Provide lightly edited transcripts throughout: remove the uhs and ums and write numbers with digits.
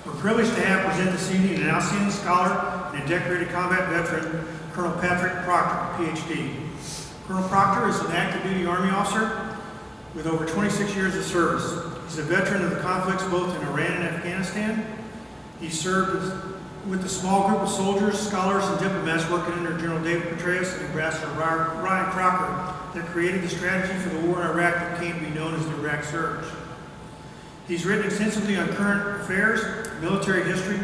We're privileged to have present this evening an outstanding scholar and a decorated combat veteran, Colonel Patrick Proctor, PhD. Colonel Proctor is an active duty Army officer with over 26 years of service. He's a veteran of the conflicts both in Iran and Afghanistan. He served with a small group of soldiers, scholars, and diplomats working under General David Petraeus and Ambassador Ryan Proctor that created the strategy for the war in Iraq that came to be known as the Iraq Surge. He's written extensively on current affairs, military history,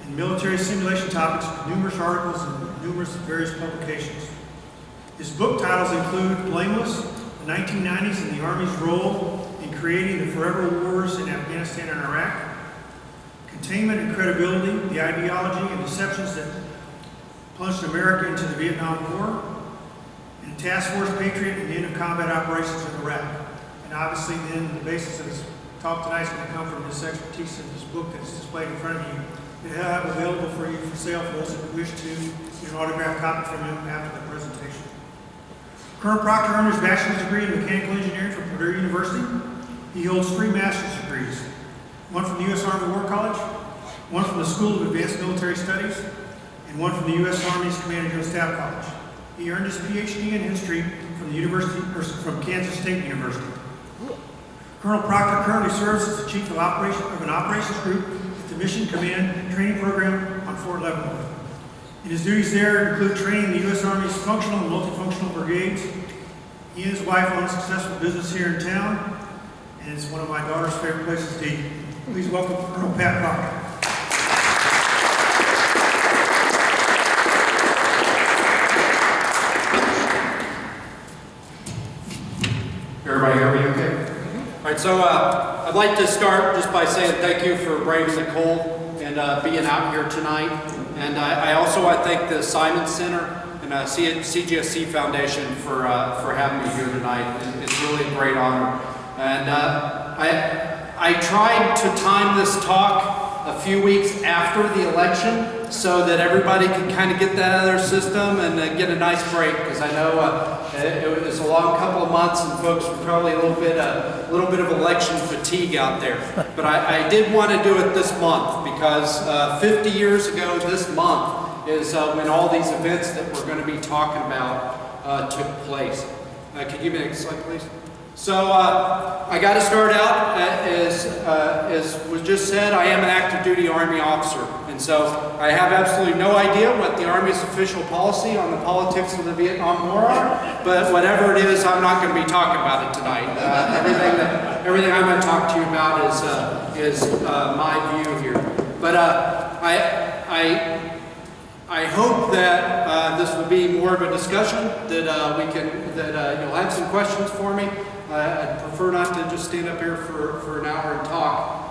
and military simulation topics with numerous articles and numerous various publications. His book titles include Blameless, the 1990s and the Army's role in creating the forever wars in Afghanistan and Iraq, Containment and Credibility, the ideology and deceptions that plunged America into the Vietnam War, and Task Force Patriot and the end of combat operations in Iraq. And obviously then the basis of his talk tonight is going to come from his expertise in this book that's displayed in front of you. We'll have available for you for sale for those that wish to get an autographed copy from him after the presentation. Colonel Proctor earned his bachelor's degree in mechanical engineering from Purdue University. He holds 3 master's degrees, one from the U.S. Army War College, one from the School of Advanced Military Studies, and one from the U.S. Army's Command and General Staff College. He earned his PhD in history from from Kansas State University. Colonel Proctor currently serves as the chief of an operations group at the Mission Command Training Program on Fort Leavenworth. And his duties there include training the U.S. Army's functional and multifunctional brigades. He and his wife own a successful business here in town, and it's one of my daughter's favorite places to eat. Please welcome Colonel Pat Proctor. Everybody hear me okay? All right, so I'd like to start just by saying thank you for braving the cold and being out here tonight. And I also want to thank the Simon Center and CGSC Foundation for having me here tonight. It's really a great honor. And I tried to time this talk a few weeks after the election so that everybody could kind of get that out of their system and get a nice break, because I know it was a long couple of months and folks were probably a little bit of election fatigue out there. But I did want to do it this month because 50 years ago this month is when all these events that we're going to be talking about took place. Could you give me the next slide, please? So I got to start out, as was just said, I am an active duty Army officer. And so I have absolutely no idea what the Army's official policy on the politics of the Vietnam War are, but whatever it is, I'm not going to be talking about it tonight. Everything I'm going to talk to you about is my view here. But I hope that this will be more of a discussion, that you'll have some questions for me. I'd prefer not to just stand up here for an hour and talk,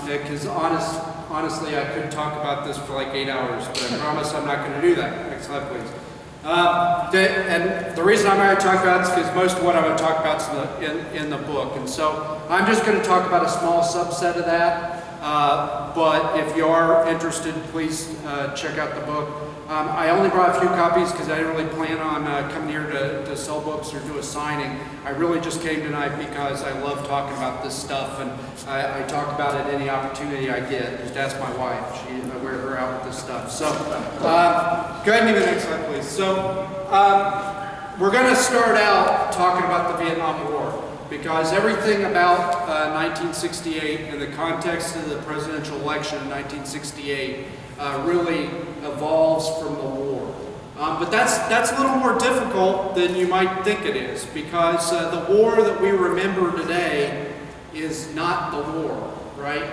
because honestly, I could talk about this for like 8 hours, but I promise I'm not going to do that. Next slide, please. And the reason I'm going to talk about it is because most of what I'm going to talk about is in the book. And so I'm just going to talk about a small subset of that. But if you are interested, please check out the book. I only brought a few copies because I didn't really plan on coming here to sell books or do a signing. I really just came tonight because I love talking about this stuff, and I talk about it any opportunity I get. Just ask my wife. I wear her out with this stuff. So go ahead and give me the next slide, please. So we're going to start out talking about the Vietnam War, because everything about 1968 in the context of the presidential election in 1968 really evolves from the war. But that's a little more difficult than you might think it is, because the war that we remember today is not the war, right?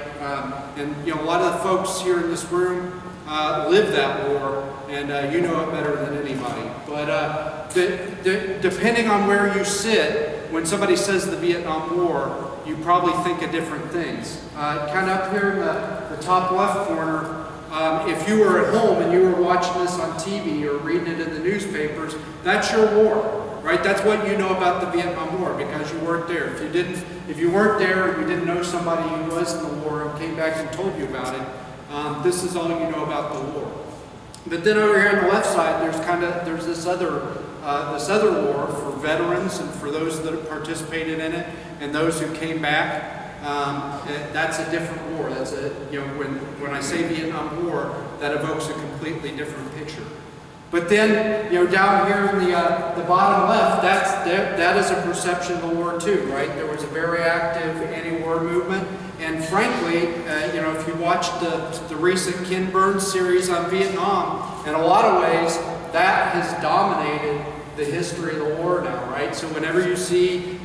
And a lot of the folks here in this room lived that war, and you know it better than anybody. But depending on where you sit, when somebody says the Vietnam War, you probably think of different things. Kind of up here in the top left corner, if you were at home and you were watching this on TV or reading it in the newspapers, that's your war, right? That's what you know about the Vietnam War, because you weren't there. If you weren't there and you didn't know somebody who was in the war and came back and told you about it, this is all you know about the war. But then over here on the left side, there's this other war for veterans and for those that have participated in it and those who came back. that's a different war. That's a, when I say Vietnam War, that evokes a completely different picture. But then, down here in the bottom left, that is a perception of the war too, right? There was a very active anti-war movement, and frankly, if you watch the recent Ken Burns series on Vietnam, in a lot of ways, that has dominated the history of the war now, right? So whenever you see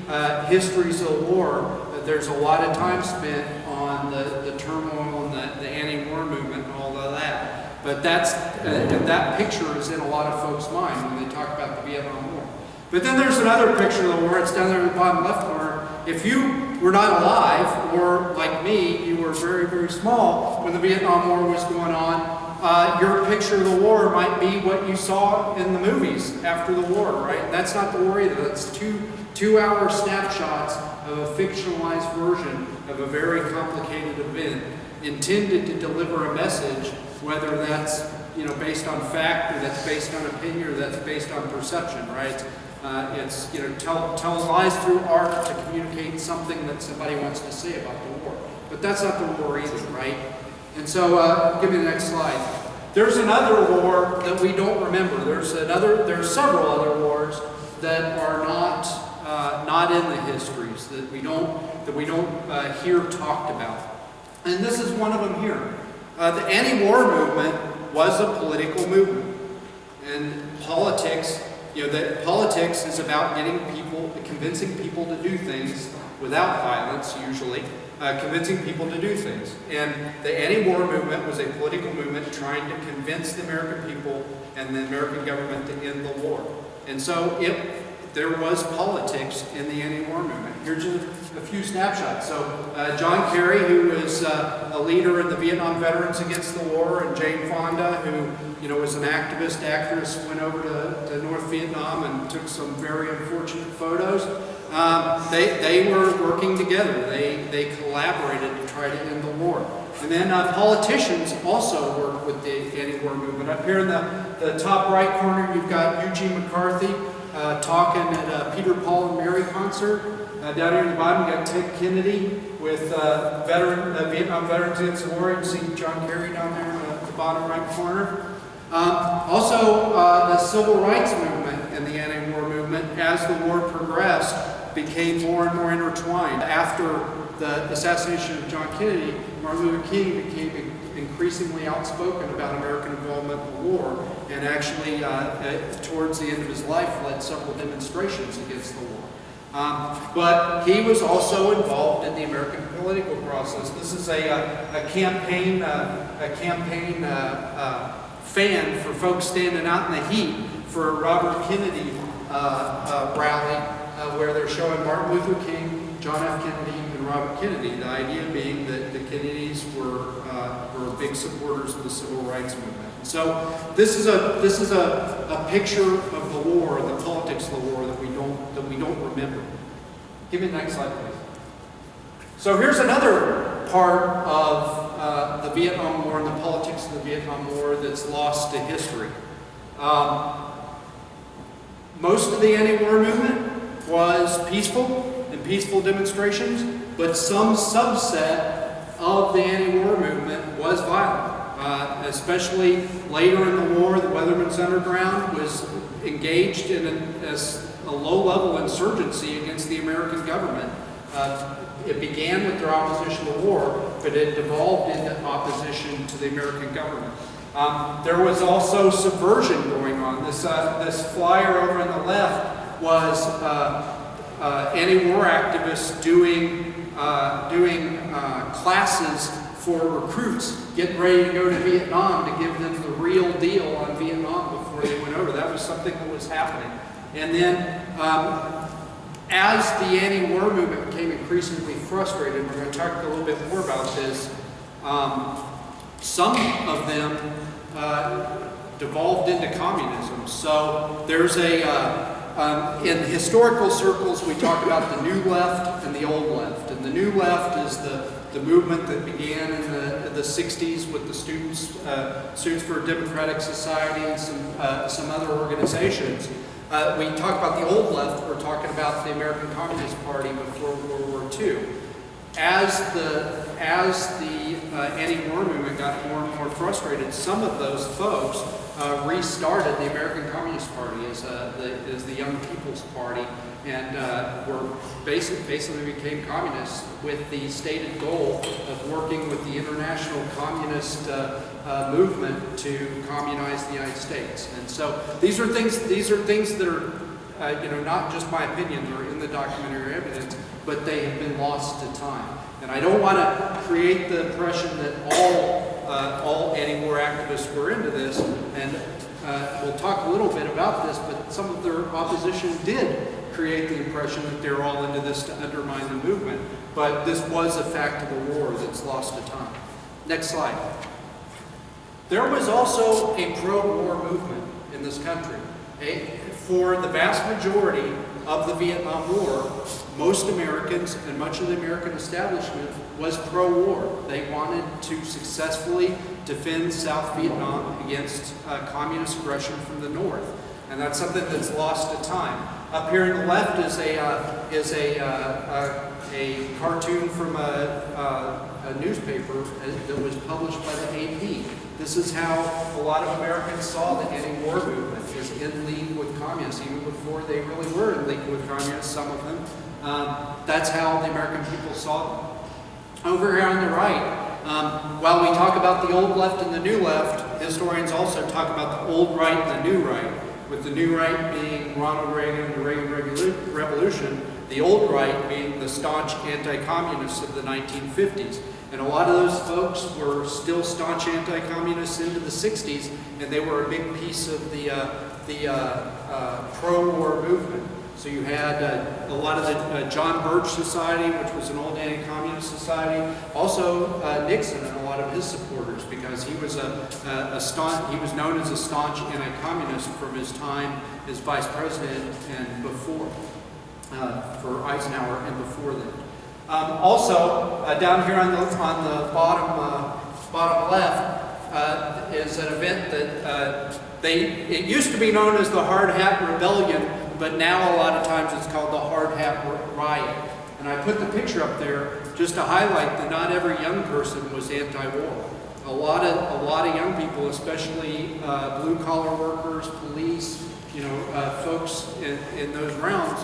histories of the war, there's a lot of time spent on the turmoil and the anti-war movement and all of that. But that picture is in a lot of folks' mind when they talk about the Vietnam War. But then there's another picture of the war. It's down there in the bottom left corner. If you were not alive, or like me, you were very, very small when the Vietnam War was going on, your picture of the war might be what you saw in the movies after the war, right? And that's not the war either. That's two-hour snapshots of a fictionalized version of a very complicated event intended to deliver a message, whether that's based on fact, or that's based on opinion, or that's based on perception, right? It's tell lies through art to communicate something that somebody wants to say about the war. But that's not the war either, right? And so, give me the next slide. There's another war that we don't remember. There's several other wars that are not in the histories that we don't hear talked about. And this is one of them here. The anti-war movement was a political movement, and politics. That politics is about convincing people to do things without violence, usually, convincing people to do things. And the anti-war movement was a political movement trying to convince the American people and the American government to end the war. And so there was politics in the anti-war movement. Here's just a few snapshots. So John Kerry, who was a leader in the Vietnam Veterans Against the War, and Jane Fonda, who was an activist, actress, went over to North Vietnam and took some very unfortunate photos. They were working together. They collaborated to try to end the war. And then politicians also worked with the anti-war movement. Up here in the top right corner, you've got Eugene McCarthy talking at a Peter, Paul, and Mary concert. Down here in the bottom, you've got Ted Kennedy with Vietnam Veterans Against the War. You can see John Kerry down there in the bottom right corner. Also, the civil rights movement and the anti-war movement, as the war progressed, became more and more intertwined. After the assassination of John Kennedy, Martin Luther King became increasingly outspoken about American involvement in the war, and actually, towards the end of his life, led several demonstrations against the war. But he was also involved in the American political process. This is a campaign fan for folks standing out in the heat for a Robert Kennedy rally, where they're showing Martin Luther King, John F. Kennedy, and Robert Kennedy. The idea being that the Kennedys were big supporters of the civil rights movement. So this is a picture of the war, the politics of the war that we don't remember. Give me the next slide, please. So here's another part of the Vietnam War and the politics of the Vietnam War that's lost to history. Most of the anti-war movement was peaceful and peaceful demonstrations, but some subset of the anti-war movement was violent. Especially later in the war, the Weathermen's Underground was engaged in a low-level insurgency against the American government. It began with their opposition to war, but it devolved into opposition to the American government. There was also subversion going on. This flyer over on the left was anti-war activists doing classes for recruits getting ready to go to Vietnam to give them the real deal on Vietnam before they went over. That was something that was happening. And then as the anti-war movement became increasingly frustrated, we're going to talk a little bit more about this, some of them devolved into communism. So there's in historical circles, we talk about the new left and the old left. And the new left is the movement that began in the 60s with the Students for a Democratic Society and some other organizations. We talk about the old left, we're talking about the American Communist Party before World War II. as the anti-war movement got more and more frustrated, some of those folks restarted the American Communist Party as the Young People's Party, and were basically became communists with the stated goal of working with the international communist movement to communize the United States. And so these are things that are not just my opinion, they're in the documentary evidence, but they have been lost to time. And I don't want to create the impression that all anti-war activists were into this, and we'll talk a little bit about this, but some of their opposition did create the impression that they're all into this to undermine the movement, but this was a fact of the war that's lost to time. Next slide. There was also a pro-war movement in this country. For the vast majority of the Vietnam War, most Americans and much of the American establishment was pro-war. They wanted to successfully defend South Vietnam against communist aggression from the north. And that's something that's lost to time. Up here on the left is a cartoon from a newspaper that was published by the AP. This is how a lot of Americans saw the anti-war movement, as in league with communists, even before they really were in league with communists, some of them. That's how the American people saw them. Over here on the right, while we talk about the old left and the new left, historians also talk about the old right and the new right, with the new right being Ronald Reagan and the Reagan Revolution, the old right being the staunch anti-communists of the 1950s. And a lot of those folks were still staunch anti-communists into the 60s, and they were a big piece of the pro-war movement. So you had a lot of the John Birch Society, which was an old anti-communist society. Also Nixon and a lot of his supporters, because he was he was known as a staunch anti-communist from his time as vice president and before, for Eisenhower and before that. Also, down here on the bottom left is an event that it used to be known as the Hard Hat Rebellion, but now a lot of times it's called the Hard Hat Riot. And I put the picture up there just to highlight that not every young person was anti-war. A lot of young people, especially blue-collar workers, police, folks in those realms,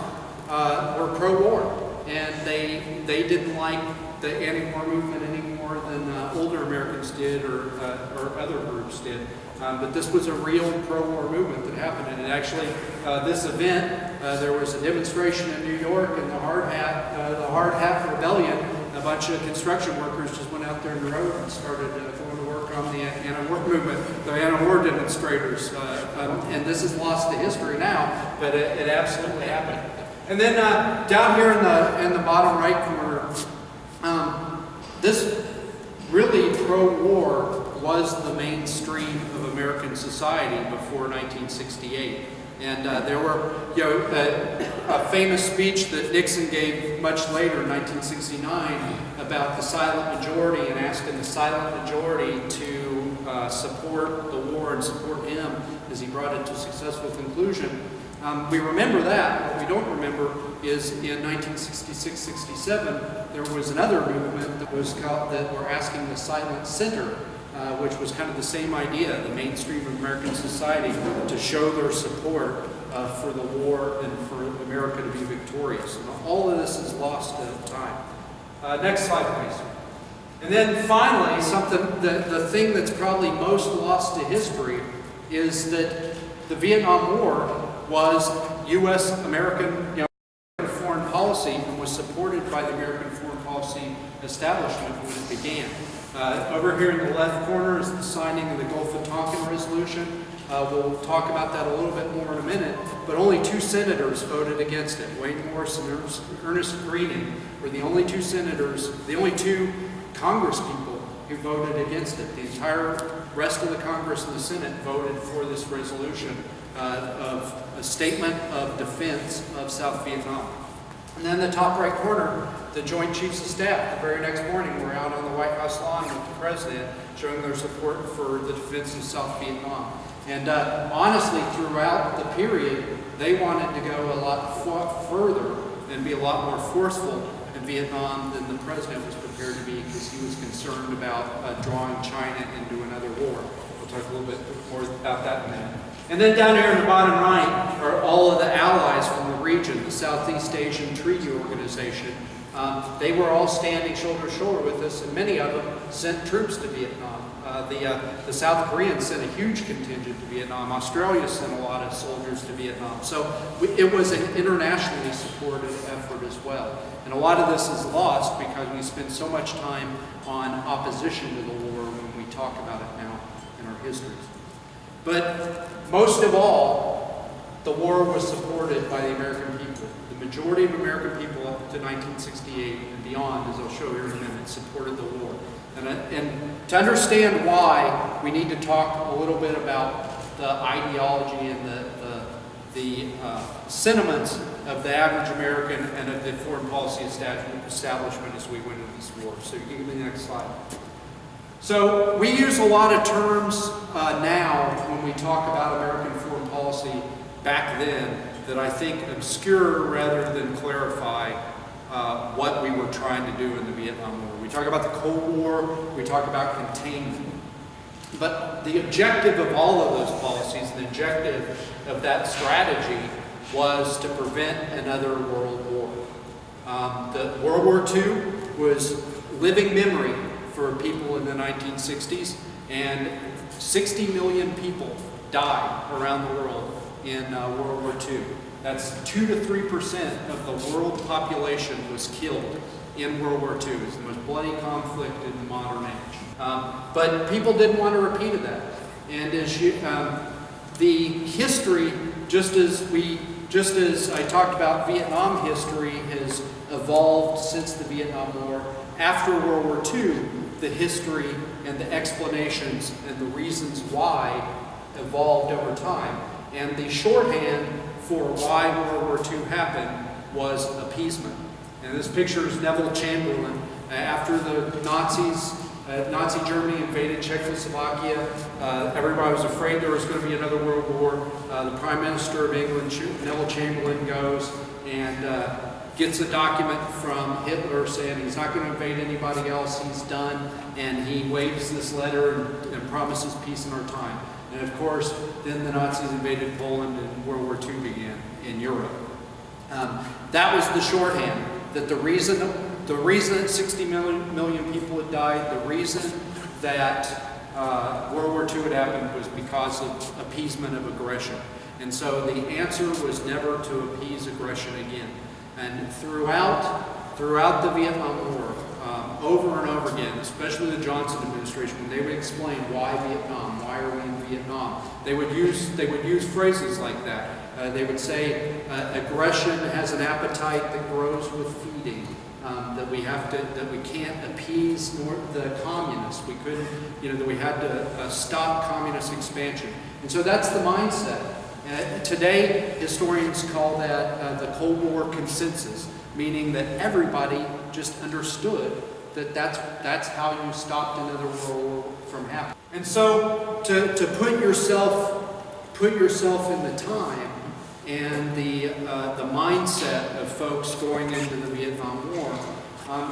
were pro-war. And they didn't like the anti-war movement any more than older Americans did or other groups did. But this was a real pro-war movement that happened. And actually, this event, there was a demonstration in New York, and the Hard Hat Rebellion, a bunch of construction workers just went out there in the road and started going to work on the anti-war movement, the anti-war demonstrators. And this is lost to history now, but it absolutely happened. And then down here in the bottom right corner, this really pro-war was the mainstream of American society before 1968. And there were, a famous speech that Nixon gave much later in 1969 about the silent majority and asking the silent majority to support the war and support him as he brought it to a successful conclusion. We remember that. What we don't remember is in 1966-67, there was another movement that was called, that were asking the silent center, which was kind of the same idea, the mainstream of American society, to show their support for the war and for America to be victorious. And all of this is lost at time. Next slide, please. And then finally, the thing that's probably most lost to history is that the Vietnam War was U.S. American foreign policy and was supported by the American foreign policy establishment when it began. Over here in the left corner is the signing of the Gulf of Tonkin resolution. We'll talk about that a little bit more in a minute, but only 2 senators voted against it. Wayne Morris and Ernest Greening were the only 2 senators, the only 2 Congress people who voted against it. The entire rest of the Congress and the Senate voted for this resolution of a statement of defense of South Vietnam. And then the top right corner, the Joint Chiefs of Staff, the very next morning, were out on the White House lawn with the President, showing their support for the defense of South Vietnam. And honestly, throughout the period, they wanted to go a lot further and be a lot more forceful and Vietnam than the president was prepared to be, because he was concerned about drawing China into another war. We'll talk a little bit more about that in a minute. And then down here in the bottom right are all of the allies from the region, the Southeast Asian Treaty Organization. They were all standing shoulder to shoulder with us, and many of them sent troops to Vietnam. The South Koreans sent a huge contingent to Vietnam. Australia sent a lot of soldiers to Vietnam. So it was an internationally supported effort as well. And a lot of this is lost because we spend so much time on opposition to the war when we talk about it now in our histories. But most of all, the war was supported by the American people. The majority of American people up to 1968 and beyond, as I'll show here in a minute, supported the war. And to understand why, we need to talk a little bit about the ideology and the sentiments of the average American and of the foreign policy establishment as we went into this war. So you can give me the next slide. So we use a lot of terms now when we talk about American foreign policy back then that I think obscure rather than clarify what we were trying to do in the Vietnam War. We talk about the Cold War, we talk about containment. But the objective of all of those policies, the objective of that strategy was to prevent another world war. The World War II was living memory for people in the 1960s, and 60 million people died around the world in World War II. That's 2 to 3% of the world population was killed in World War II. It's the most bloody conflict in the modern age. But people didn't want a repeat of that. And as the history, just as I talked about, Vietnam history has evolved since the Vietnam War. After World War II, the history and the explanations and the reasons why evolved over time. And the shorthand for why World War II happened was appeasement. And this picture is Neville Chamberlain. After the Nazi Germany invaded Czechoslovakia, everybody was afraid there was going to be another world war. The Prime Minister of England, Neville Chamberlain, goes and gets a document from Hitler saying he's not going to invade anybody else, he's done, and he waves this letter and promises peace in our time. And of course, then the Nazis invaded Poland and World War II began in Europe. That was the shorthand, that the reason that 60 million people had died, the reason that World War II had happened was because of appeasement of aggression. And so the answer was never to appease aggression again. And throughout the Vietnam War, over and over again, especially the Johnson administration, when they would explain why Vietnam, why are we in Vietnam, they would use phrases like that. They would say aggression has an appetite that grows with feeding. That we can't appease the communists. We couldn't, that we had to stop communist expansion. And so that's the mindset. Today, historians call that the Cold War consensus, meaning that everybody just understood that that's how you stopped another world war from happening. And so to put yourself in the time and the mindset of folks going into the Vietnam War,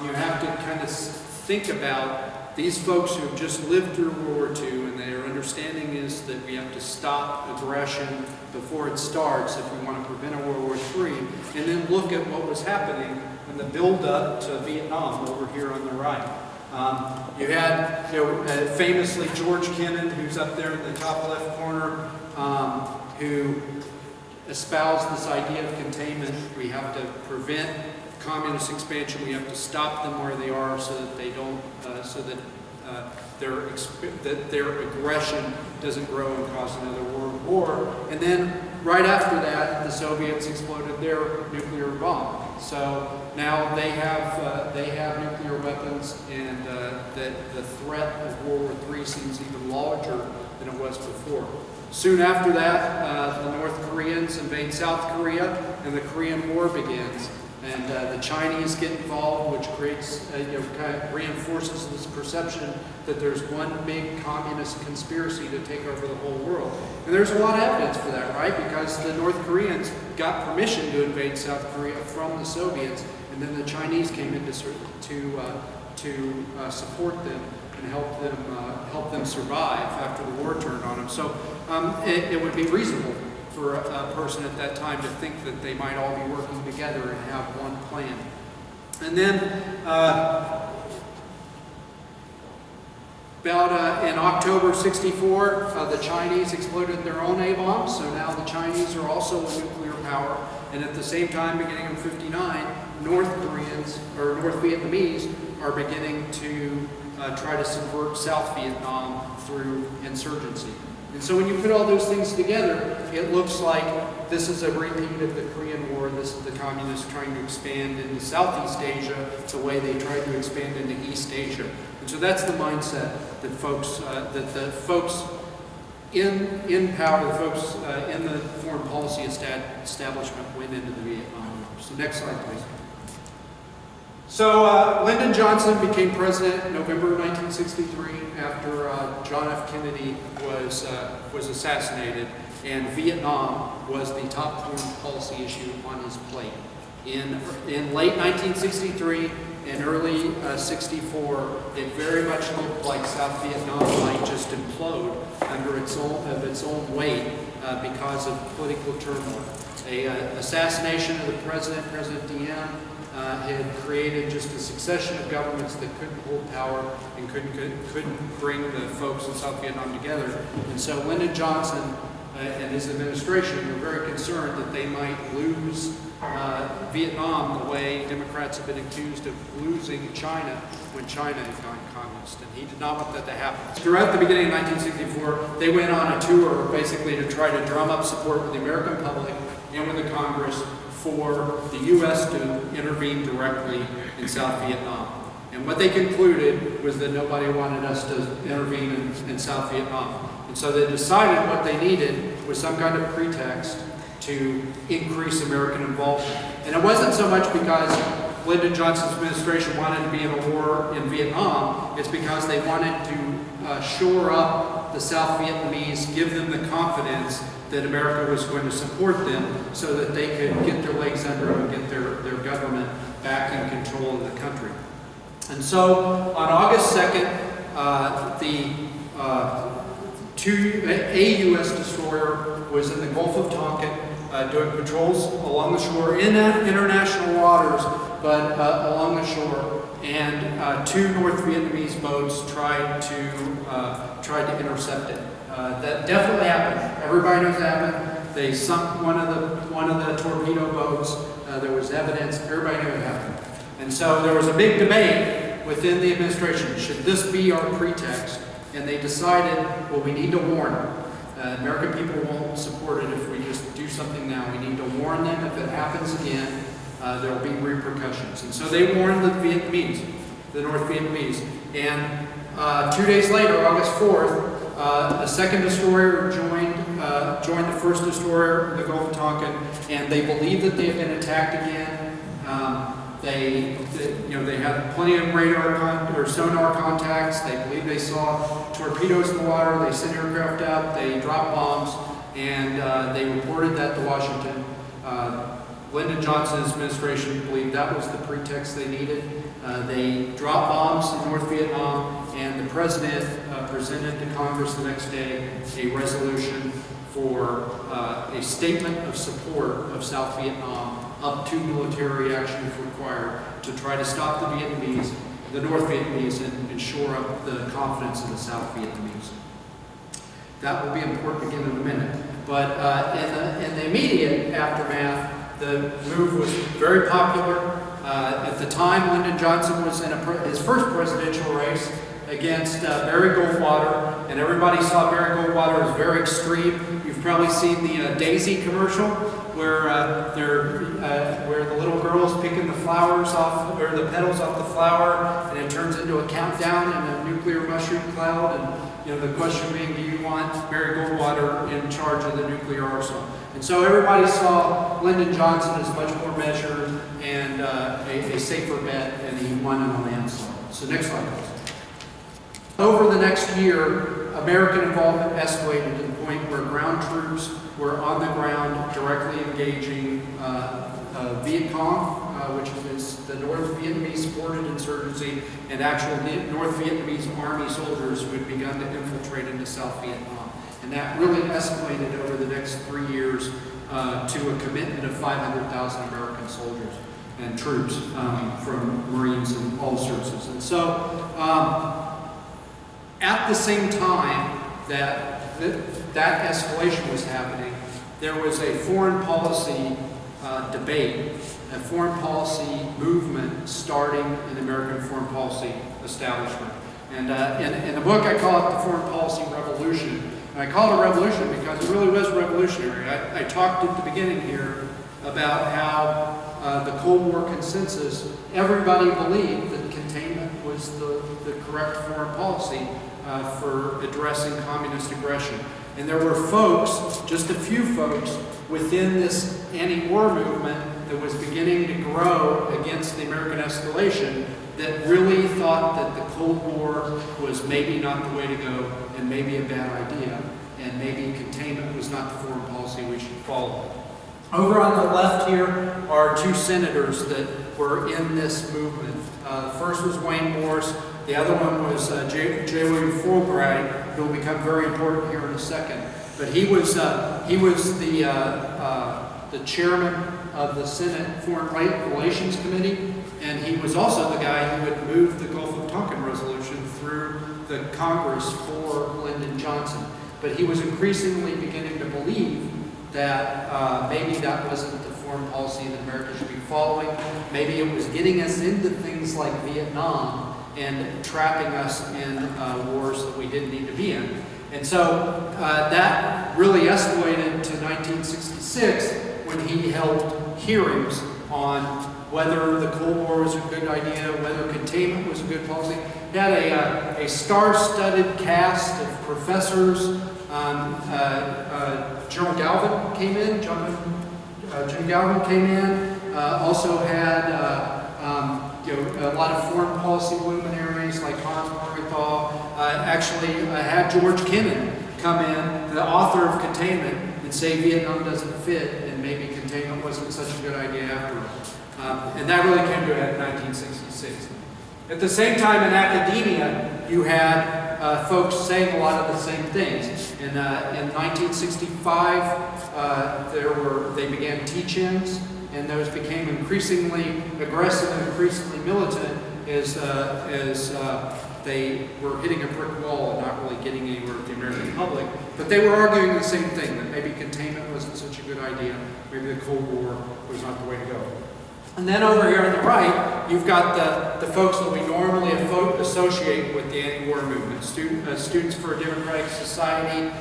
you have to kind of think about these folks who have just lived through World War II, and their understanding is that we have to stop aggression before it starts if we want to prevent a World War III, and then look at what was happening in the build-up to Vietnam over here on the right. You had, famously George Kennan, who's up there in the top left corner, who espoused this idea of containment. We have to prevent communist expansion. We have to stop them where they are so that they don't, that their aggression doesn't grow and cause another world war. And then right after that, the Soviets exploded their nuclear bomb. So now they have nuclear weapons, and the threat of World War III seems even larger than it was before. Soon after that, the North Koreans invade South Korea, and the Korean War begins. And the Chinese get involved, which creates, kind of reinforces this perception that there's one big communist conspiracy to take over the whole world. And there's a lot of evidence for that, right? Because the North Koreans got permission to invade South Korea from the Soviets, and then the Chinese came in to support them and help them survive after the war turned on them. So it would be reasonable for a person at that time to think that they might all be working together and have one plan. And then in October '64, the Chinese exploded their own A-bombs, so now the Chinese are also a nuclear power. And at the same time, beginning in '59, North Vietnamese are beginning to try to subvert South Vietnam through insurgency. And so when you put all those things together, it looks like this is a repeat of the Korean War. This is the communists trying to expand into Southeast Asia the way they tried to expand into East Asia. And so that's the mindset that the folks in power, the folks in the foreign policy establishment went into the Vietnam War. So next slide, please. So Lyndon Johnson became president in November 1963 after John F. Kennedy was assassinated, and Vietnam was the top foreign policy issue on his plate. In late 1963 and early '64, it very much looked like South Vietnam might just implode under its own weight because of political turmoil. Assassination of the president, President Diem, had created just a succession of governments that couldn't hold power and couldn't bring the folks in South Vietnam together. And so Lyndon Johnson and his administration were very concerned that they might lose Vietnam the way Democrats have been accused of losing China when China had gone communist. And he did not want that to happen. Throughout the beginning of 1964, they went on a tour basically to try to drum up support with the American public and with the Congress for the U.S. to intervene directly in South Vietnam. And what they concluded was that nobody wanted us to intervene in South Vietnam. And so they decided what they needed was some kind of pretext to increase American involvement. And it wasn't so much because Lyndon Johnson's administration wanted to be in a war in Vietnam, it's because they wanted to shore up the South Vietnamese, give them the confidence that America was going to support them so that they could get their legs under them and get their government back in control of the country. And so on August 2nd, a U.S. destroyer was in the Gulf of Tonkin doing patrols along the shore in international waters, but along the shore. And two North Vietnamese boats tried to intercept it. That definitely happened. Everybody knows it happened. They sunk one of the torpedo boats. There was evidence. Everybody knew it happened. And so there was a big debate within the administration. Should this be our pretext? And they decided, well, we need to warn them. American people won't support it if we just do something now. We need to warn them. If it happens again, there will be repercussions. And so they warned the Vietnamese, the North Vietnamese. And 2 days later, August 4th, a second destroyer joined the first destroyer in the Gulf of Tonkin, and they believe that they have been attacked again. They had plenty of radar or sonar contacts. They believe they saw torpedoes in the water. They sent aircraft out. They dropped bombs, and they reported that to Washington. Lyndon Johnson's administration believed that was the pretext they needed. They dropped bombs in North Vietnam, and the president presented to Congress the next day a resolution for a statement of support of South Vietnam up to military action if required to try to stop the North Vietnamese, and shore up the confidence of the South Vietnamese. That will be important again in a minute. But in the immediate aftermath, the move was very popular. At the time, Lyndon Johnson was in his first presidential race against Barry Goldwater, and everybody saw Barry Goldwater as very extreme. You've probably seen the Daisy commercial where the little girl's picking the flowers off, or the petals off the flower, and it turns into a countdown and a nuclear mushroom cloud. And the question being, do you want Barry Goldwater in charge of the nuclear arsenal? And so everybody saw Lyndon Johnson as much more measured and a safer bet, and he won in a landslide. So next slide, please. Over the next year, American involvement escalated to the point where ground troops were on the ground directly engaging Viet Cong which is the North Vietnamese supported insurgency, and actual North Vietnamese army soldiers who had begun to infiltrate into South Vietnam. And that really escalated over the next 3 years to a commitment of 500,000 American soldiers and troops from Marines and all services. And so at the same time that that escalation was happening, there was a foreign policy debate, a foreign policy movement starting in the American foreign policy establishment. And in the book, I call it the Foreign Policy Revolution. And I call it a revolution because it really was revolutionary. I talked at the beginning here about how the Cold War consensus, everybody believed that containment was the correct foreign policy for addressing communist aggression. And there were folks, just a few folks, within this anti-war movement that was beginning to grow against the American escalation that really thought that the Cold War was maybe not the way to go and maybe a bad idea, and maybe containment was not the foreign policy we should follow. Over on the left here are two senators that were in this movement. The first was Wayne Morse. The other one was J. William Fulbright, who will become very important here in a second. But he was the chairman of the Senate Foreign Relations Committee, and he was also the guy who had moved the Gulf of Tonkin resolution through the Congress for Lyndon Johnson. But he was increasingly beginning to believe that maybe that wasn't the foreign policy that America should be following. Maybe it was getting us into things like Vietnam and trapping us in wars that we didn't need to be in. And so that really escalated to 1966 when he held hearings on whether the Cold War was a good idea, whether containment was a good policy. He had a star-studded cast of professors. General Galvin came in. Jim Galvin came in. Also had a lot of foreign policy luminaries like Hans Morgenthau. Actually had George Kennan come in, the author of Containment, and say Vietnam doesn't fit and maybe containment wasn't such a good idea after all. And that really came to a head in 1966. At the same time in academia, you had folks saying a lot of the same things. In 1965, they began teach-ins, and those became increasingly aggressive and increasingly militant as they were hitting a brick wall and not really getting anywhere with the American public. But they were arguing the same thing, that maybe containment wasn't such a good idea, maybe the Cold War was not the way to go. And then over here on the right, you've got the folks that we normally associate with the anti-war movement, Students for a Democratic Society,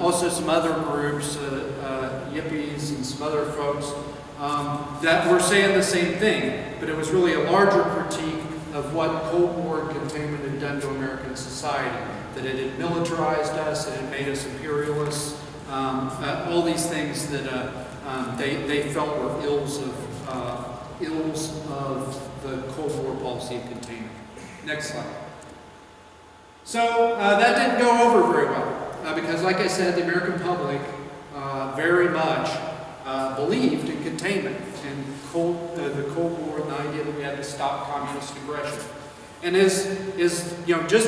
also some other groups, yippies and some other folks, that were saying the same thing, but it was really a larger critique of what Cold War containment had done to American society, that it had militarized us, it had made us imperialists, all these things that they felt were ills of the Cold War policy of containment. Next slide. So that didn't go over very well because, like I said, the American public very much believed in containment and the Cold War and the idea that we had to stop communist aggression. And just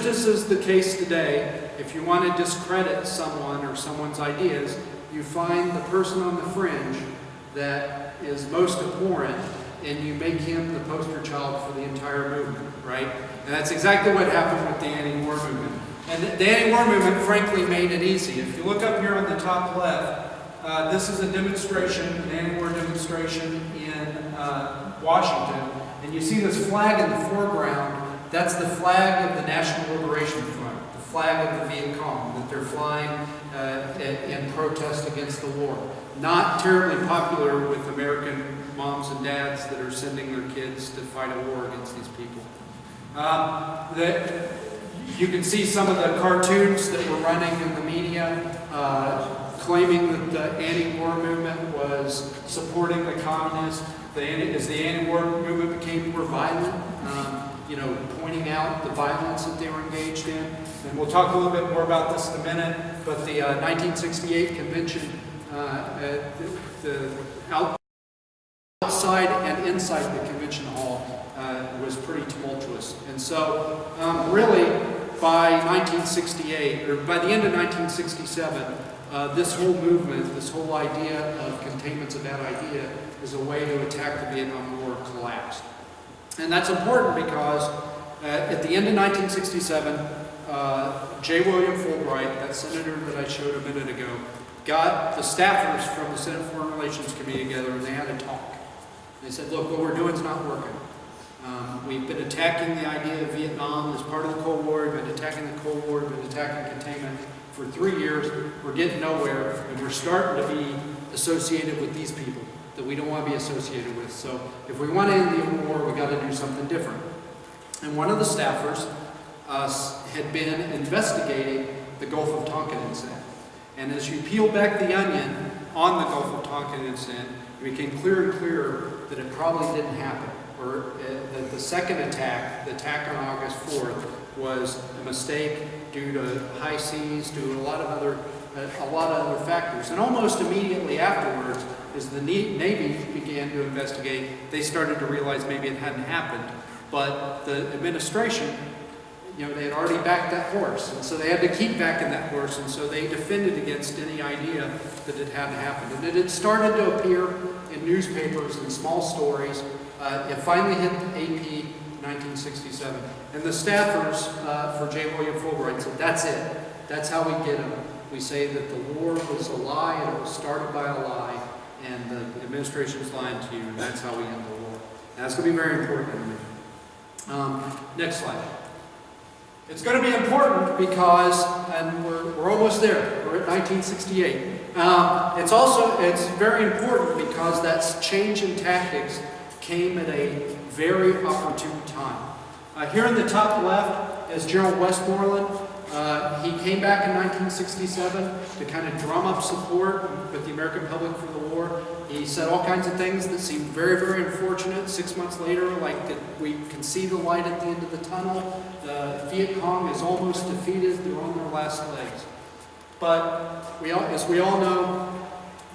as is the case today, if you want to discredit someone or someone's ideas, you find the person on the fringe that is most abhorrent, and you make him the poster child for the entire movement, right? And that's exactly what happened with the anti-war movement. And the anti-war movement, frankly, made it easy. If you look up here on the top left, this is a demonstration, an anti-war demonstration in Washington. And you see this flag in the foreground. That's the flag of the National Liberation Front, the flag of the Viet Cong that they're flying in protest against the war. Not terribly popular with American moms and dads that are sending their kids to fight a war against these people. You can see some of the cartoons that were running in the media claiming that the anti-war movement was supporting the communists. As the anti-war movement became more violent, pointing out the violence that they were engaged in. And we'll talk a little bit more about this in a minute, but the 1968 convention, the outside and inside inside the convention hall was pretty tumultuous. And so really by 1968, or by the end of 1967, this whole movement, this whole idea of containment's a bad idea, as a way to attack the Vietnam War collapsed. And that's important because at the end of 1967, J. William Fulbright, that senator that I showed a minute ago, got the staffers from the Senate Foreign Relations Committee together and they had a talk. They said, look, what we're doing is not working. We've been attacking the idea of Vietnam as part of the Cold War, we've been attacking the Cold War, we've been attacking containment for 3 years, we're getting nowhere, and we're starting to be associated with these people that we don't want to be associated with. So if we want to end the war, we've got to do something different. And one of the staffers had been investigating the Gulf of Tonkin incident. And as you peel back the onion on the Gulf of Tonkin incident, it became clearer and clearer that it probably didn't happen, or that the second attack, the attack on August 4th, was a mistake due to high seas, due to a lot of other factors. And almost immediately afterwards, as the Navy began to investigate, they started to realize maybe it hadn't happened. But the administration, they had already backed that horse, and so they had to keep backing that horse, and so they defended against any idea that it hadn't happened. And it had started to appear in newspapers and small stories. It finally hit AP 1967. And the staffers for J. William Fulbright said, that's it. That's how we get them. We say that the war was a lie, and it was started by a lie, and the administration's lying to you, and that's how we end the war. And that's going to be very important to me. Next slide. It's going to be important because, and we're almost there, we're at 1968. It's very important because that change in tactics came at a very opportune time. Here in the top left is Gerald Westmoreland. He came back in 1967 to kind of drum up support with the American public for the war. He said all kinds of things that seemed very, very unfortunate. 6 months later, like that we can see the light at the end of the tunnel. The Viet Cong is almost defeated. They're on their last legs. But as we all know,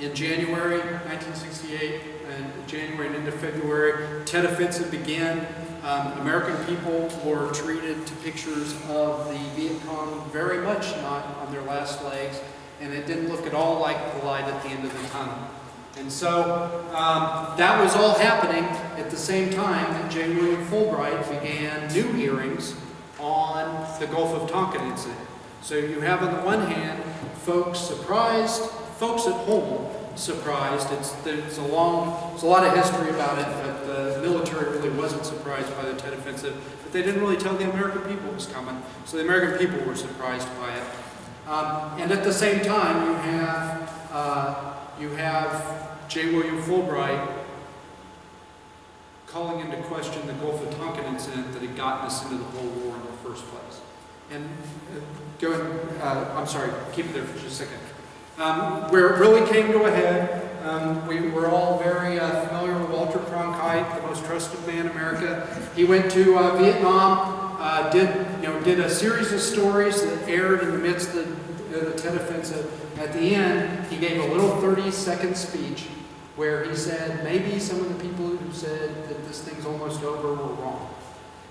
in January 1968, and January and into February, Tet Offensive began. American people were treated to pictures of the Viet Cong very much not on their last legs, and it didn't look at all like the light at the end of the tunnel. And so that was all happening at the same time that J. William Fulbright began new hearings on the Gulf of Tonkin incident. So you have on the one hand folks surprised, folks at home surprised. There's a lot of history about it, but the military really wasn't surprised by the Tet Offensive, but they didn't really tell the American people it was coming. So the American people were surprised by it. And at the same time, you have J. William Fulbright calling into question the Gulf of Tonkin incident that had gotten us into the whole war in the first place. And I'm sorry, keep it there for just a second. Where it really came to a head, we were all very familiar with Walter Cronkite, the most trusted man in America. He went to Vietnam, did a series of stories that aired in the midst of the Tet Offensive. At the end, he gave a little 30-second speech where he said maybe some of the people who said that this thing's almost over were wrong.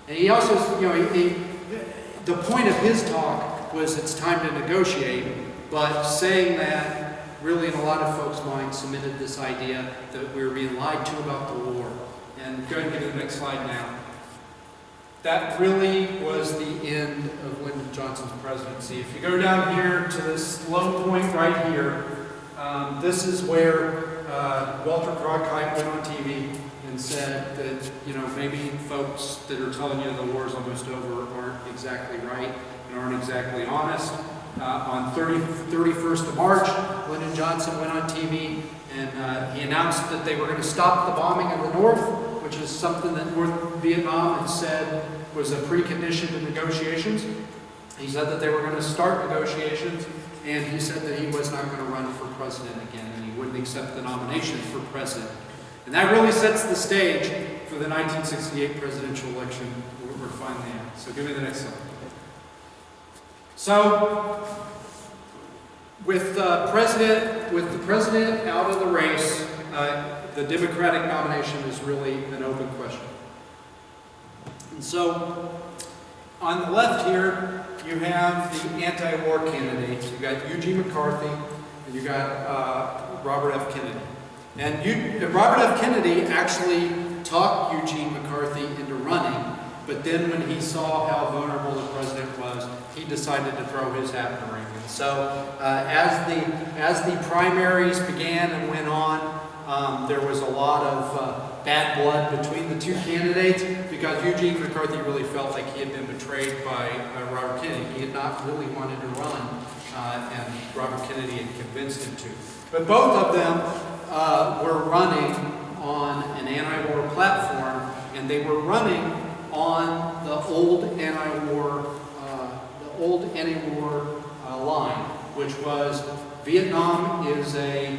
And he also, the point of his talk was it's time to negotiate, but saying that really in a lot of folks' minds cemented this idea that we were being lied to about the war. And go ahead and get to the next slide now. That really was the end of Lyndon Johnson's presidency. If you go down here to this low point right here, this is where Walter Cronkite went on TV and said that, maybe folks that are telling you the war's almost over aren't exactly right and aren't exactly honest. On 31st of March, Lyndon Johnson went on TV and he announced that they were going to stop the bombing of the North, which is something that North Vietnam had said was a precondition to negotiations. He said that they were going to start negotiations, and he said that he was not going to run for president again, and he wouldn't accept the nomination for president. And that really sets the stage for the 1968 presidential election we're finally at. So give me the next slide. So, with the president out of the race, the Democratic nomination is really an open question. And so, on the left here, you have the anti-war candidates. You've got Eugene McCarthy, and you've got Robert F. Kennedy. And Robert F. Kennedy actually talked Eugene McCarthy into running, but then when he saw how vulnerable the president was, he decided to throw his hat in the ring. And so, as the primaries began and went on, there was a lot of bad blood between the two candidates because Eugene McCarthy really felt like he had been betrayed by Robert Kennedy. He had not really wanted to run, and Robert Kennedy had convinced him to. But both of them were running on an anti-war platform, and they were running on the old anti-war line, which was Vietnam is a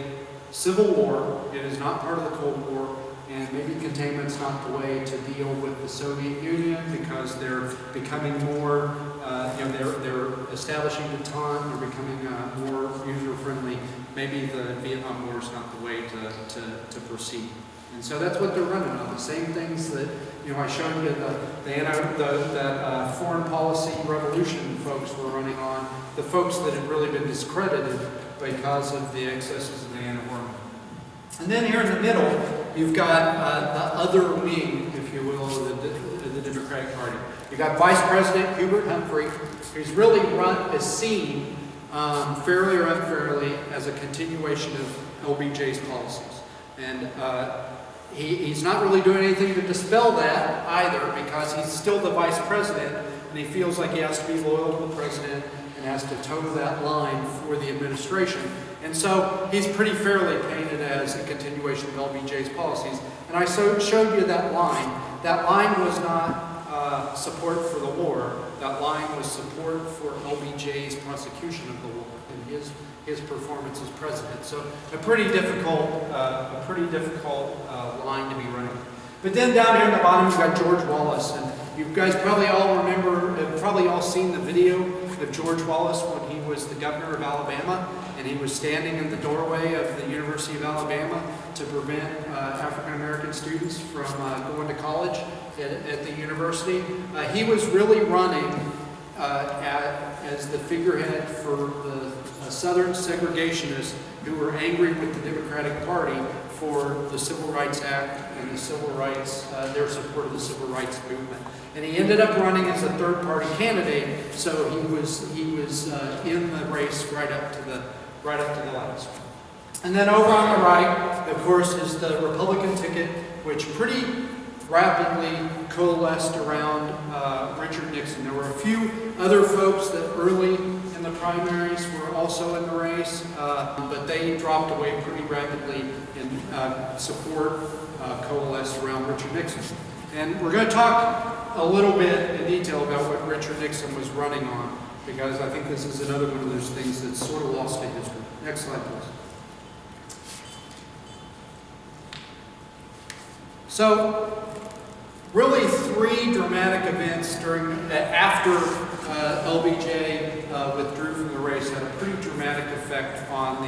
civil war. It is not part of the Cold War, and maybe containment's not the way to deal with the Soviet Union because they're becoming more, they're establishing detente, they're becoming more user-friendly. Maybe the Vietnam War is not the way to proceed. And so that's what they're running on. The same things that I showed you that foreign policy revolution folks were running on. The folks that had really been discredited because of the excesses of the anti-war. And then here in the middle, you've got the other wing, if you will, of the Democratic Party. You've got Vice President Hubert Humphrey, who's really seen, fairly or unfairly, as a continuation of LBJ's policies. And he's not really doing anything to dispel that either, because he's still the vice president, and he feels like he has to be loyal to the president and has to toe that line for the administration. And so he's pretty fairly painted as a continuation of LBJ's policies. And I showed you that line. That line was not support for the war. That line was support for LBJ's prosecution of the war and his performance as president. So a pretty difficult line to be running. But then down here at the bottom, you've got George Wallace, and you guys probably all remember, have probably all seen the video of George Wallace when he was the governor of Alabama, and he was standing in the doorway of the University of Alabama to prevent African American students from going to college at the university. He was really running as the figurehead for the Southern segregationists who were angry with the Democratic Party for the Civil Rights Act and the civil rights, their support of the civil rights movement. And he ended up running as a third-party candidate, so he was in the race right up to the last. And then over on the right, of course, is the Republican ticket, which pretty rapidly coalesced around Richard Nixon. There were a few other folks that early in the primaries were also in the race, but they dropped away pretty rapidly in support coalesced around Richard Nixon. And we're going to talk a little bit in detail about what Richard Nixon was running on, because I think this is another one of those things that's sort of lost to history. Next slide, please. So, really three dramatic events after LBJ withdrew from the race had a pretty dramatic effect on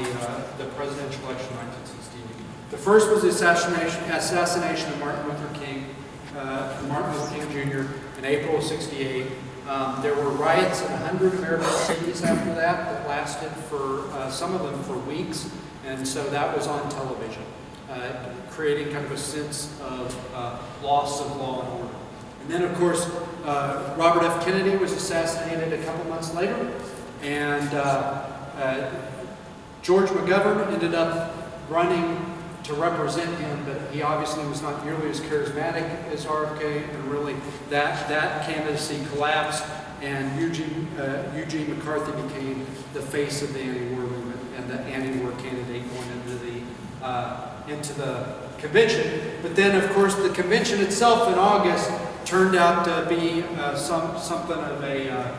the presidential election in 1968. The first was the assassination of Martin Luther King Jr. in April of '68. There were riots in 100 American cities after that lasted for, some of them for weeks, and so that was on television, creating kind of a sense of loss of law and order. And then, of course, Robert F. Kennedy was assassinated a couple months later, and George McGovern ended up running to represent him, but he obviously was not nearly as charismatic as RFK, and really that candidacy collapsed, and Eugene McCarthy became the face of the anti-war movement and the anti-war candidate going into the convention. But then, of course, the convention itself in August turned out to be something of a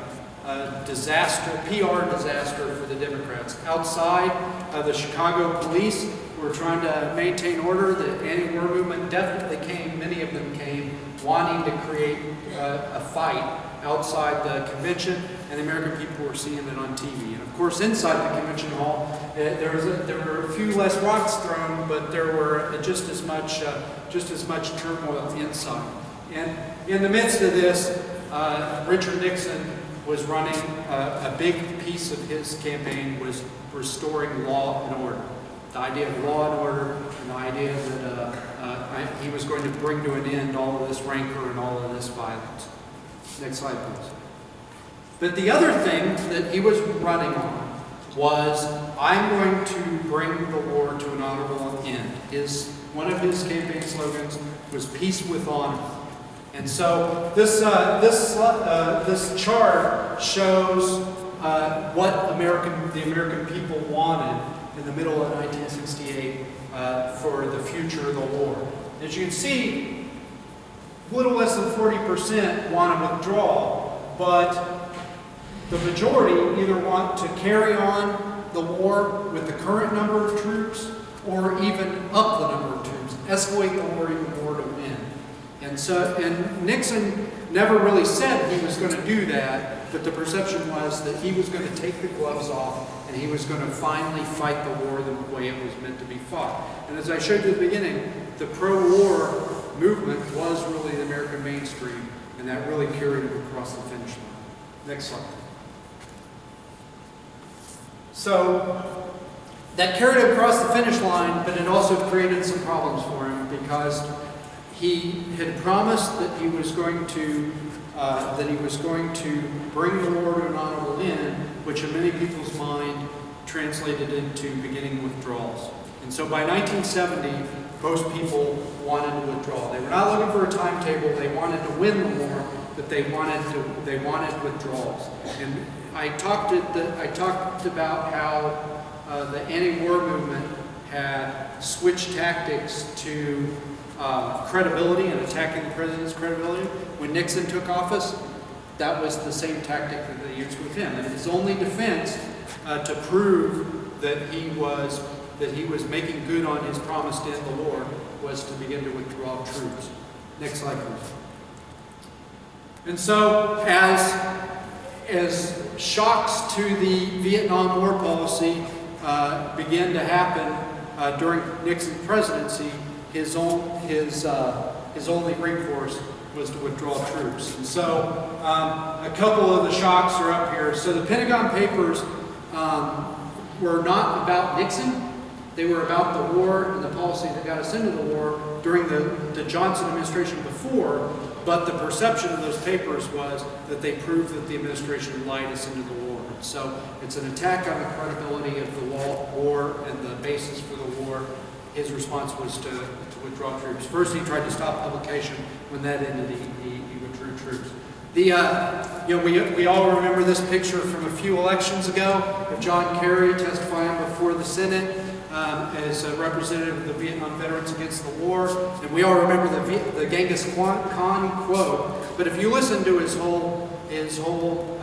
disaster, PR disaster for the Democrats. Outside, the Chicago police were trying to maintain order. The anti-war movement definitely came, many of them came, wanting to create a fight outside the convention, and the American people were seeing it on TV. And of course, inside the convention hall, there were a few less rocks thrown, but there were just as much turmoil inside. And in the midst of this, Richard Nixon was running a big piece of his campaign was restoring law and order. The idea of law and order, and the idea that he was going to bring to an end all of this rancor and all of this violence. Next slide, please. But the other thing that he was running on was, I'm going to bring the war to an honorable end. One of his campaign slogans was peace with honor. And so this chart shows what the American people wanted in the middle of 1968 for the future of the war. As you can see, a little less than 40% want to withdraw, but the majority either want to carry on the war with the current number of troops or even up the number of troops, escalate the war even more to win. And Nixon never really said he was going to do that, but the perception was that he was going to take the gloves off and he was going to finally fight the war the way it was meant to be fought. And as I showed you at the beginning, the pro-war movement was really the American mainstream, and that really carried it across the finish line. Next slide. So that carried him across the finish line, but it also created some problems for him because he had promised that he was going to bring the war to an honorable end, which in many people's mind translated into beginning withdrawals. And so by 1970, most people wanted to withdraw. They were not looking for a timetable. They wanted to win the war, but they wanted withdrawals. And I talked about how the anti-war movement had switched tactics to credibility and attacking the president's credibility. When Nixon took office, that was the same tactic that they used with him. And his only defense to prove that he was making good on his promise to end the war was to begin to withdraw troops. Next slide, please. And so, as shocks to the Vietnam War policy began to happen during Nixon's presidency, his only recourse was to withdraw troops. And so, a couple of the shocks are up here. So the Pentagon Papers were not about Nixon. They were about the war and the policy that got us into the war during the Johnson administration before, but the perception of those papers was that they proved that the administration lied us into the war. So it's an attack on the credibility of the war and the basis for the war. His response was to withdraw troops. First, he tried to stop publication. When that ended, he withdrew troops. We all remember this picture from a few elections ago of John Kerry testifying before the Senate as a representative of the Vietnam veterans against the war. And we all remember the Genghis Khan quote. But if you listen to his whole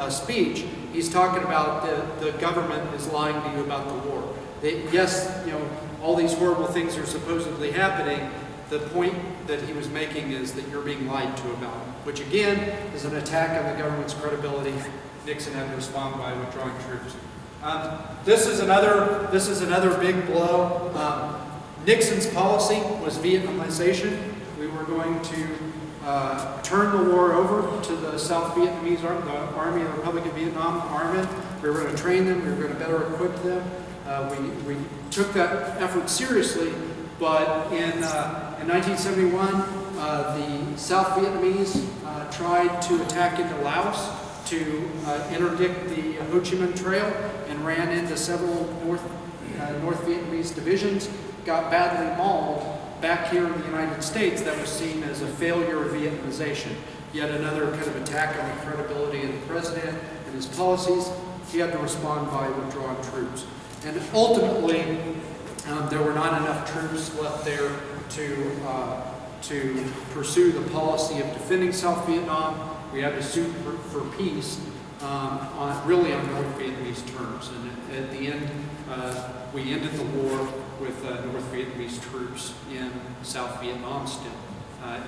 speech, he's talking about the government is lying to you about the war. Yes, all these horrible things are supposedly happening. The point that he was making is that you're being lied to about it, which again is an attack on the government's credibility. Nixon had to respond by withdrawing troops. This is another big blow. Nixon's policy was Vietnamization. We were going to turn the war over to the South Vietnamese Army, the Army of the Republic of Vietnam, ARMN. We were going to train them. We were going to better equip them. We took that effort seriously, but in 1971, the South Vietnamese tried to attack into Laos to interdict the Ho Chi Minh Trail and ran into several North Vietnamese divisions, got badly mauled. Back here in the United States, that was seen as a failure of Vietnamization. Yet another kind of attack on the credibility of the president and his policies. He had to respond by withdrawing troops. And ultimately, there were not enough troops left there to pursue the policy of defending South Vietnam. We had to sue for peace really on North Vietnamese terms. And at the end, we ended the war with North Vietnamese troops in South Vietnam still.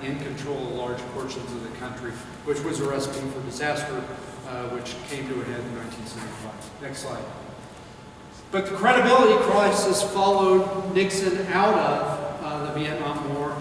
in control of large portions of the country, which was a recipe for disaster, which came to a head in 1975. Next slide. But the credibility crisis followed Nixon out of the Vietnam War.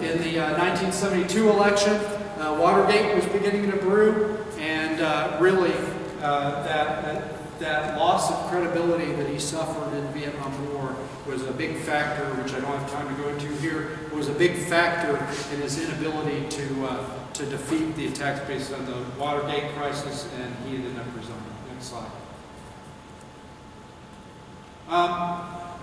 In the 1972 election, Watergate was beginning to brew, and really that loss of credibility that he suffered in the Vietnam War was a big factor, which I don't have time to go into here, was a big factor in his inability to defeat the attacks based on the Watergate crisis, and he ended up resigning. Next slide.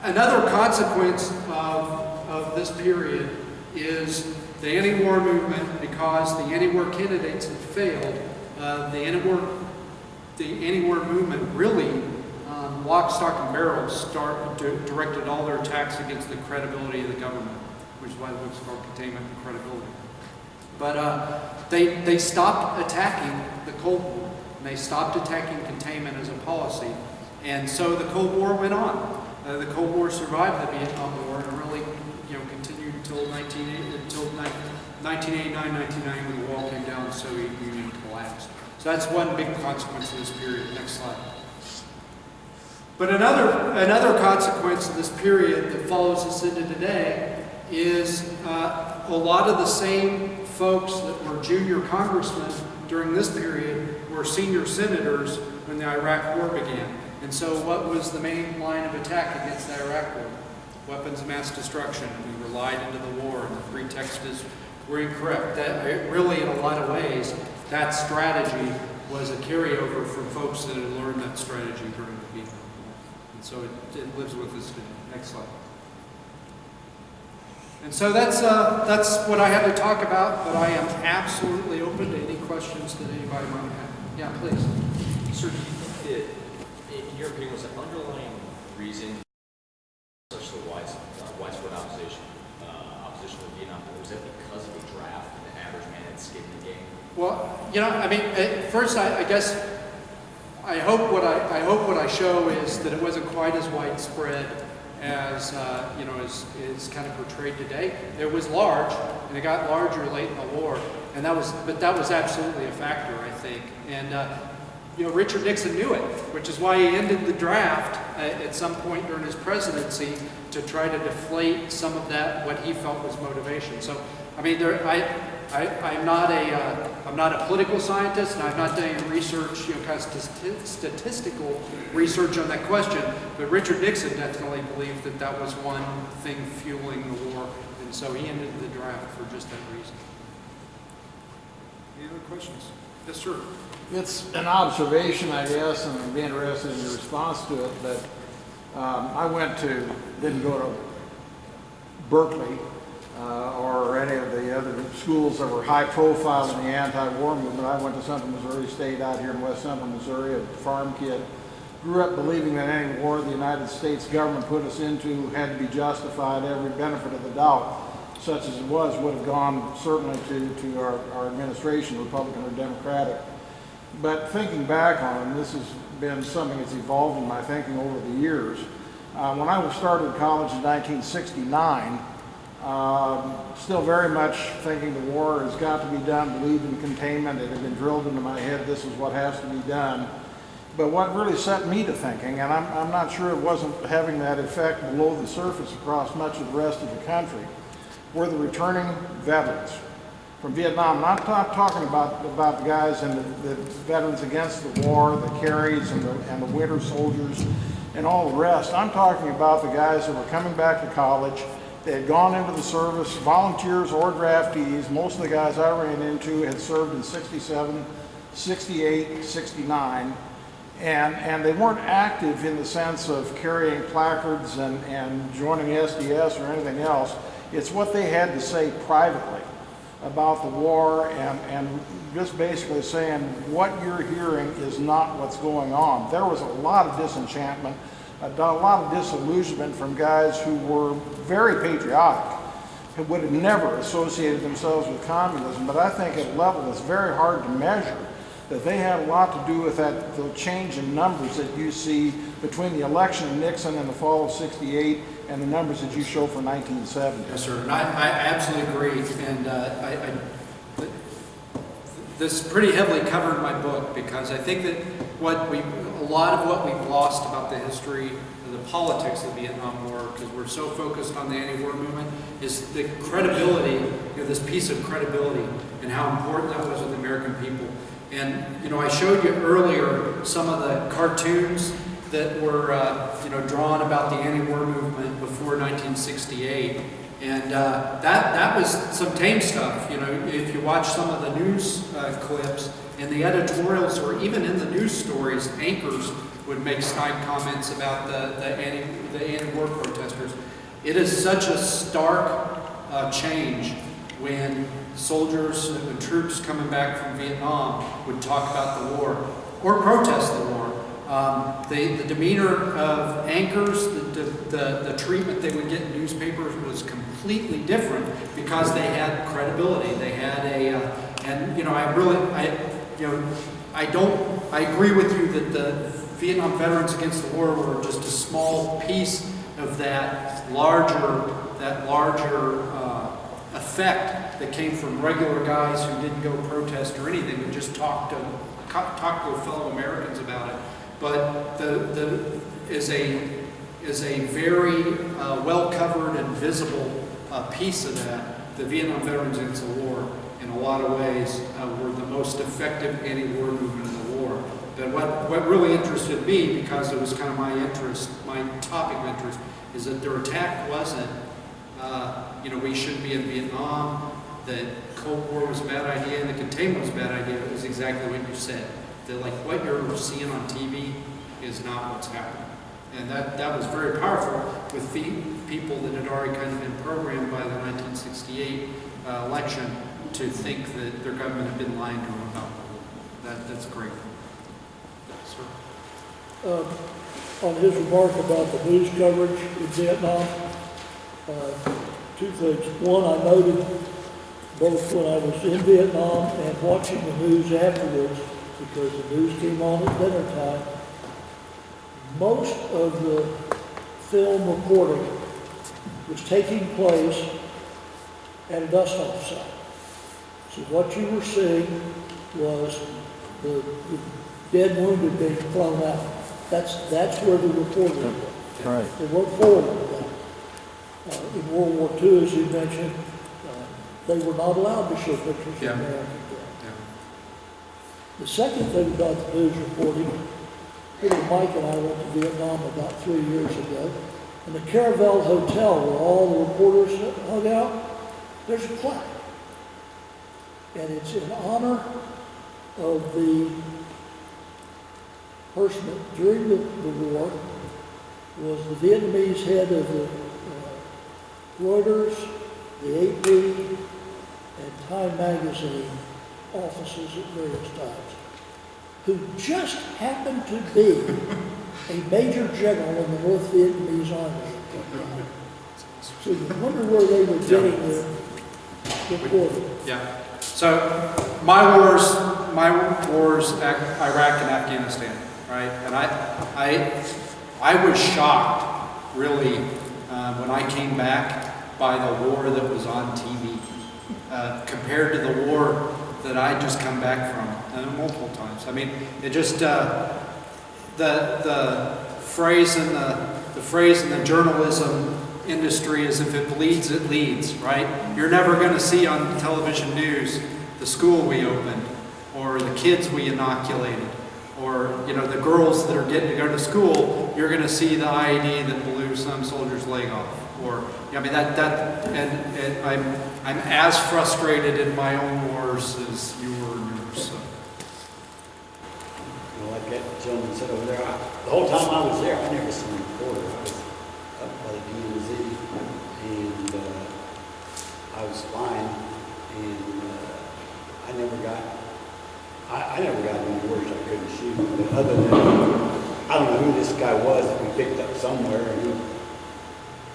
Another consequence of this period is the anti-war movement. Because the anti-war candidates had failed, the anti-war movement really, lock, stock, and barrel, directed all their attacks against the credibility of the government, which is why the book's called Containment and Credibility. But they stopped attacking the Cold War, and they stopped attacking containment as a policy. And so the Cold War went on. The Cold War survived the Vietnam War and really, continued until 1989, 1990, when the wall came down and the Soviet Union collapsed. So that's one big consequence of this period. Next slide. But another consequence of this period that follows us into today is a lot of the same folks that were junior congressmen during this period were senior senators when the Iraq War began. And so what was the main line of attack against the Iraq War? Weapons of mass destruction. We relied into the war, and the pretext is we're incorrect. That really, in a lot of ways, that strategy was a carryover from folks that had learned that strategy during the Vietnam War. And so it lives with us today. Next slide. And so that's what I had to talk about, but I am absolutely open to any questions that anybody might have. Yeah, please. Sir, in your opinion, was the underlying reason such the widespread opposition to the Vietnam War, was that because of the draft and the average man had skin in the game? Well, first, I guess I hope what I show is that it wasn't quite as widespread as is kind of portrayed today. It was large, and it got larger late in the war, and that was absolutely a factor, I think. And Richard Nixon knew it, which is why he ended the draft at some point during his presidency to try to deflate some of that, what he felt was motivation. So, I'm not a political scientist, and I've not done any research, kind of statistical research on that question. But Richard Nixon definitely believed that was one thing fueling the war, and so he ended the draft for just that reason. Any other questions? Yes, sir. It's an observation, I guess, and I'd be interested in your response to it, but I didn't go to Berkeley or any of the other schools that were high profile in the anti-war movement. I went to Central Missouri State out here in West Central Missouri, a farm kid. Grew up believing that any war the United States government put us into had to be justified. Every benefit of the doubt, such as it was, would have gone certainly to our administration, Republican or Democratic. But thinking back on it, this has been something that's evolved in my thinking over the years. When I started college in 1969, still very much thinking the war has got to be done, believed in containment. It had been drilled into my head, this is what has to be done. But what really set me to thinking, and I'm not sure it wasn't having that effect below the surface across much of the rest of the country, were the returning veterans from Vietnam. I'm not talking about the guys and the veterans against the war, the Carries and the winter soldiers and all the rest. I'm talking about the guys that were coming back to college. They had gone into the service, volunteers or draftees. Most of the guys I ran into had served in 67, 68, 69. And they weren't active in the sense of carrying placards and joining SDS or anything else. It's what they had to say privately about the war and just basically saying what you're hearing is not what's going on. There was a lot of disenchantment, a lot of disillusionment from guys who were very patriotic, who would have never associated themselves with communism, but I think at a level that's very hard to measure, that they had a lot to do with that, the change in numbers that you see between the election of Nixon and the fall of '68 and the numbers that you show for 1970. Yes, sir. And I absolutely agree. And this pretty heavily covered my book, because I think that a lot of what we've lost about the history of the politics of the Vietnam War, because we're so focused on the anti-war movement, is the credibility, this piece of credibility, and how important that was with the American people. And, I showed you earlier some of the cartoons that were, drawn about the anti-war movement before 1968. And that was some tame stuff. If you watch some of the news clips and the editorials, or even in the news stories, anchors would make snide comments about the anti-war protesters. It is such a stark change when soldiers and troops coming back from Vietnam would talk about the war or protest the war. The demeanor of anchors, the treatment they would get in newspapers was completely different, because they had credibility. They had I agree with you that the Vietnam Veterans Against the War were just a small piece of that larger effect that came from regular guys who didn't go protest or anything, but just talk to their fellow Americans about it. But is a very well-covered and visible piece of that. The Vietnam Veterans Against the War, in a lot of ways, were the most effective anti-war movement in the war. But what really interested me, because it was kind of my topic of interest, is that their attack wasn't, we shouldn't be in Vietnam, that Cold War was a bad idea, and the containment was a bad idea. It was exactly what you said. That what you're seeing on TV is not what's happening. And that was very powerful with the people that had already kind of been programmed by the 1968 election to think that their government had been lying to them about the war. That's great. Sir? On his remark about the news coverage in Vietnam, two things. One, I noted both when I was in Vietnam and watching the news afterwards, because the news came on at dinner time, most of the film reporting was taking place at a dust-off site. So what you were seeing was the dead wounded being thrown out. That's where the reporting was. Right. They weren't forward with that. In World War II, as you mentioned, they were not allowed to show pictures of American dead. The second thing about the news reporting, Mike and I went to Vietnam about 3 years ago, and the Caravel Hotel, where all the reporters hung out, there's a plaque. And it's in honor of the person that during the war was the Vietnamese head of the Reuters, the AP, and Time magazine offices at various times, who just happened to be a major general in the North Vietnamese army. So you wonder where they were getting their reporting. Yeah. So my wars, Iraq and Afghanistan, right? And I was shocked, really, when I came back by the war that was on TV, compared to the war that I just come back from multiple times. I mean, it just the phrase in the journalism industry is, if it bleeds, it leads, right? You're never going to see on television news the school we opened, or the kids we inoculated, or the girls that are getting to go to school. You're going to see the IED that blew some soldier's leg off, or and I'm as frustrated in my own wars as you were in yours. So. Like that gentleman said over there, the whole time I was there, I never seen a reporter. I was up by the DMZ, and I was flying, and I never got any orders I couldn't shoot. But other than, I don't know who this guy was that we picked up somewhere, and he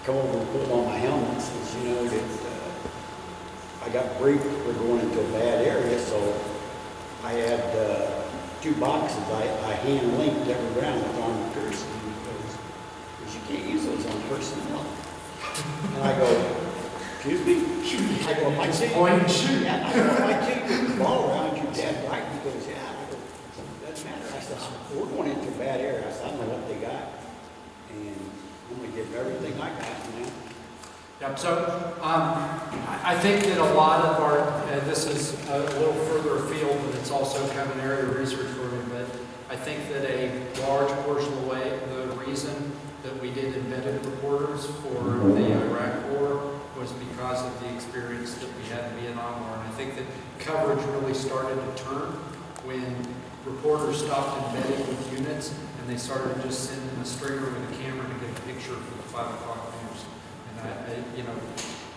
come over and put on my helmet, since that I got briefed we're going into a bad area, so I had 2 boxes I hand linked every round with armed piercing because you can't use those on personnel. And I go, excuse me? I go, if I kick Point and shoot. yeah, I go, if I kick the ball around, you're dead, right? He goes, yeah. I go, doesn't matter. I said, we're going into a bad area. I said, I don't know what they got. And I'm going to give everything I got, you know? Yep, so I think that a lot of our, this is a little further afield, but it's also kind of an area of research for me, but I think that a large portion of the reason that we did embedded reporters for the Iraq War was because of the experience that we had in the Vietnam War. And I think that coverage really started to turn when reporters stopped embedding with units and they started just sending a stringer with a camera to get a picture for the 5 o'clock news. And you know,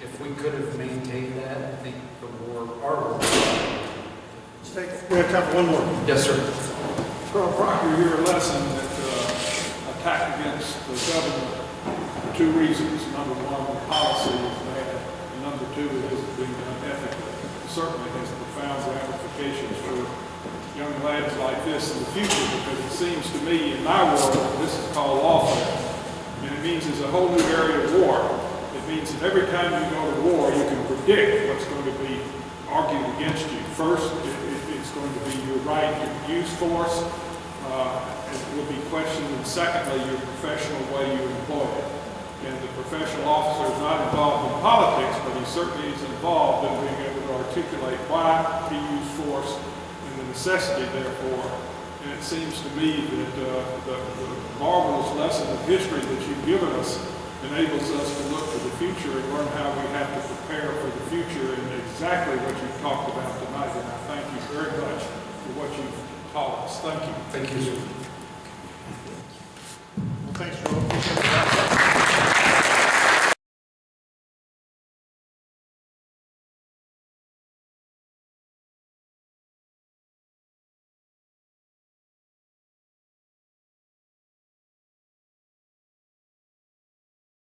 if we could have maintained that, I think the war, our war. We have time for one more. Yes, sir. Colonel Proctor, your lesson that attacked against the government for 2 reasons. Number 1, the policy is bad, and number 2, it isn't being done ethically. It certainly has profound ramifications for young lads like this in the future, because it seems to me, in my world, this is called lawfare. And it means there's a whole new area of war. It means that every time you go to war, you can predict what's going to be argued against you. First, it's going to be your right to use force. It will be questioned. And secondly, your professional way you employ it. And the professional officer is not involved in politics, but he certainly is involved in being able to articulate why he used force and the necessity, therefore. And it seems to me that the marvelous lesson of history that you've given us enables us to look to the future and learn how we have to prepare for the future, and exactly what you've talked about tonight. And I thank you very much for what you've taught us. Thank you. Thank you, sir.